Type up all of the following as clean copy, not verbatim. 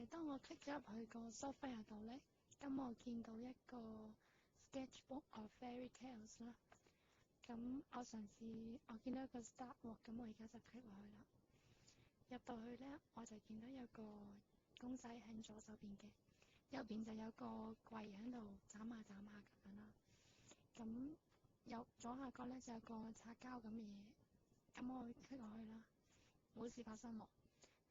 當我 click 咗入去個 software 度咧，咁我見到一個 sketchbook of fairy tales 啦。咁我見到一個 start 喎，咁我而家就 click 落去啦。入到去咧，我就見到有個公仔喺左手邊嘅，右邊就有個櫃喺度眨下眨下咁樣啦。咁右左下角咧就有個擦膠咁嘅嘢，咁我 click 落去啦，冇事發生喎。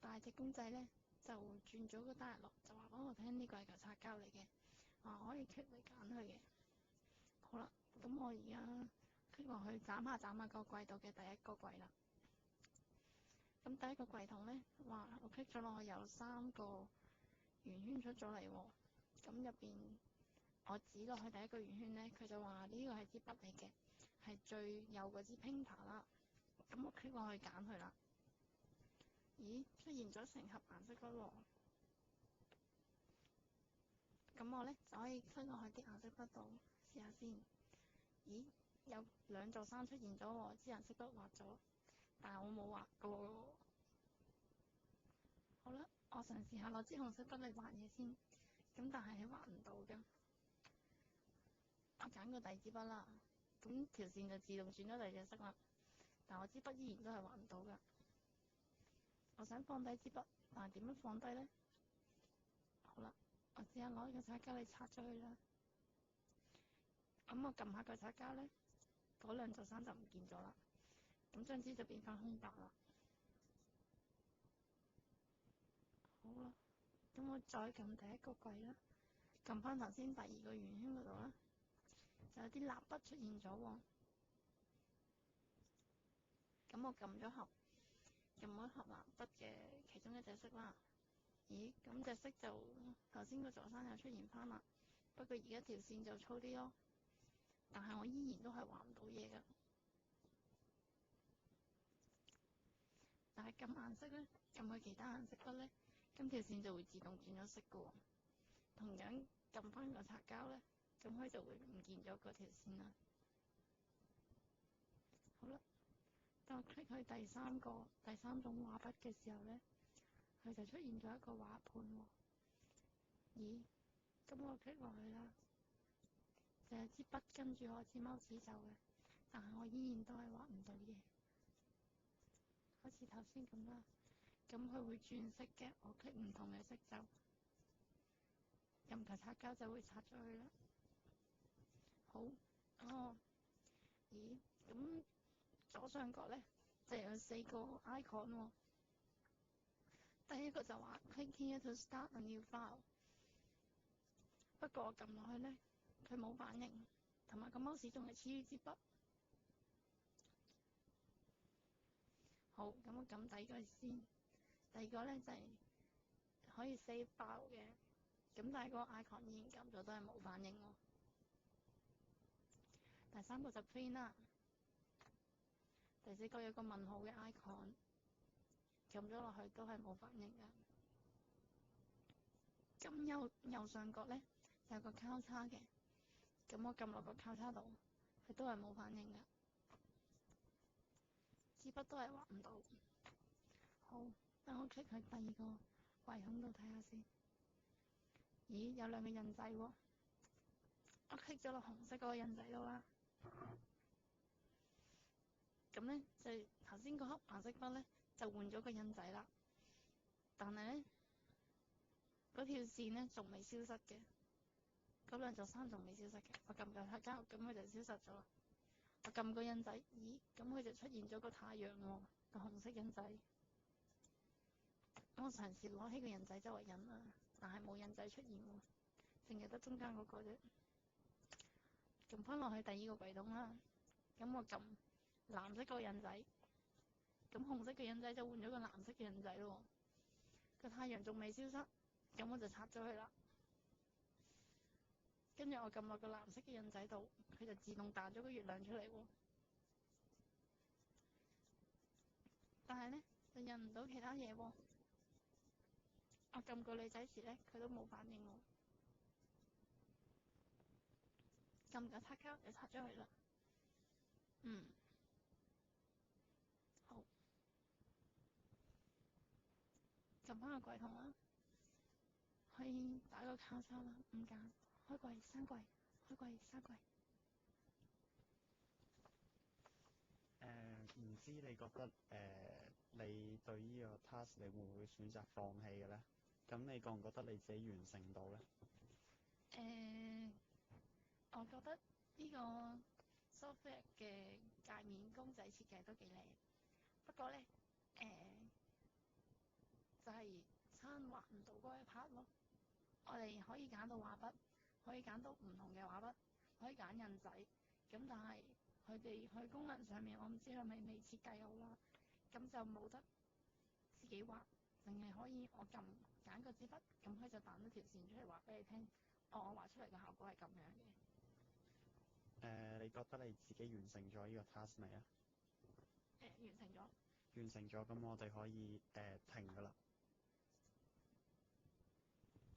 但係隻公仔咧就轉咗個 dialog，就話俾我聽呢個係嚿擦膠嚟嘅，話可以 click 嚟揀佢嘅。好啦，咁我而家 click 落去眨下眨下個櫃度嘅第一個櫃啦。咁第一個櫃筒咧，哇！我 click 咗落去有3個圓圈出咗嚟喎。咁入邊我指落去第一個圓圈咧，佢就話呢個係支筆嚟嘅，係最右嗰支 painter 啦。咁我 click 落去揀佢啦。咦？出現咗成盒顏色筆喎。咁我咧就可以 click 落去啲顏色筆度試下先。咦？有2座山出現咗喎，支顏色筆畫咗，但係我冇畫過喎。好啦，我嘗試下攞支紅色筆嚟畫嘢先，咁但係畫唔到㗎。我揀個第二支筆啦，咁條線就自動轉咗第二隻色啦，但我支筆依然都係畫唔到㗎。我想放低支筆，但係點樣放低呢？好啦，我試下攞個擦膠嚟擦咗佢啦。咁我撳下個擦膠呢，嗰2座山就唔見咗啦，咁張紙就變翻空白啦。好啦，咁我再撳第一個櫃啦，撳翻頭先第2個圓圈嗰度啦，就有啲蠟筆出現咗喎。咁我撳咗盒蠟筆嘅其中一隻色啦。咦？咁隻色就頭先個座山又出現翻啦，不過而家條線就粗啲咯，但係我依然都係畫唔到嘢㗎。但係撳顏色咧，撳去其他顏色筆咧，咁條線就會自動轉咗色㗎喎。同樣撳翻個擦膠咧，咁佢就會唔見咗嗰條線啦。好啦，當我 click 去第三種畫筆嘅時候咧，佢就出現咗一個畫盤喎。咦？咁我 click 落去啦，就有支筆跟住我支 mouse 走嘅，但係我依然都係畫唔到嘢，好似頭先咁啦。咁佢會轉色嘅，我 click 唔同嘅色就任求擦膠就會擦咗去啦。好，咦？咁左上角咧就有4個 icon 喎。第一個就話 click here to start a new file， 不過我撳落去咧，佢冇反應，同埋個 mouse 仲係黐住支筆。好，咁我撳第二個先。第二個咧就係可以 save file 嘅，咁但係嗰個 icon 依然撳咗都係冇反應喎。第3個就 print 啦。第4個有個問號嘅 icon， 撳咗落去都係冇反應㗎。咁右上角咧有個交叉嘅，咁我撳落個交叉度，佢都係冇反應㗎。支筆都係畫唔到。好，等我 click 去第2個櫃筒度睇下先。咦？有2個印仔喎。我 click 咗落紅色嗰個印仔度啦。咁咧就頭先嗰盒顏色筆咧就換咗個印仔啦，但係咧嗰條線咧仲未消失嘅，嗰2座山仲未消失嘅。我撳個擦膠，咁佢就消失咗啦。我撳個印仔，咦？咁佢就出現咗個太陽喎，個紅色印仔。我嘗試攞起個印仔周圍印啦，但係冇印仔出現喎，淨係得中間嗰個啫。撳翻落去第2個櫃筒啦，咁我撳藍色個印仔，咁紅色嘅印仔就換咗個藍色嘅印仔咯。個太陽仲未消失，咁我就擦咗佢啦。跟住我撳落個藍色嘅印仔度，佢就自動彈咗個月亮出嚟喎。但係咧就印唔到其他嘢喎。我撳個女仔時咧，佢都冇反應喎。撳個擦膠就擦咗佢啦。好，撳翻個櫃筒啦。可以打個交叉啦，五揀開櫃三櫃，開櫃三櫃。唔知你覺得你對呢個 task 你會唔會選擇放棄嘅咧？咁你覺唔覺得你自己完成到咧？我覺得呢個 software 嘅界面公仔設計都幾靚，不過咧就係差畫唔到嗰一 part 咯。我哋可以揀到畫筆，可以揀到唔同嘅畫筆，可以揀印仔，咁但係佢哋去功能上面，我唔知係咪未設計好啦，咁就冇得自己畫，淨係可以我揀個支筆，咁佢就彈咗條線出嚟話俾你聽，我畫出嚟嘅效果係咁樣嘅。你覺得你自己完成咗呢個 task 未啊？完成咗。完成咗，咁我哋可以停㗎啦。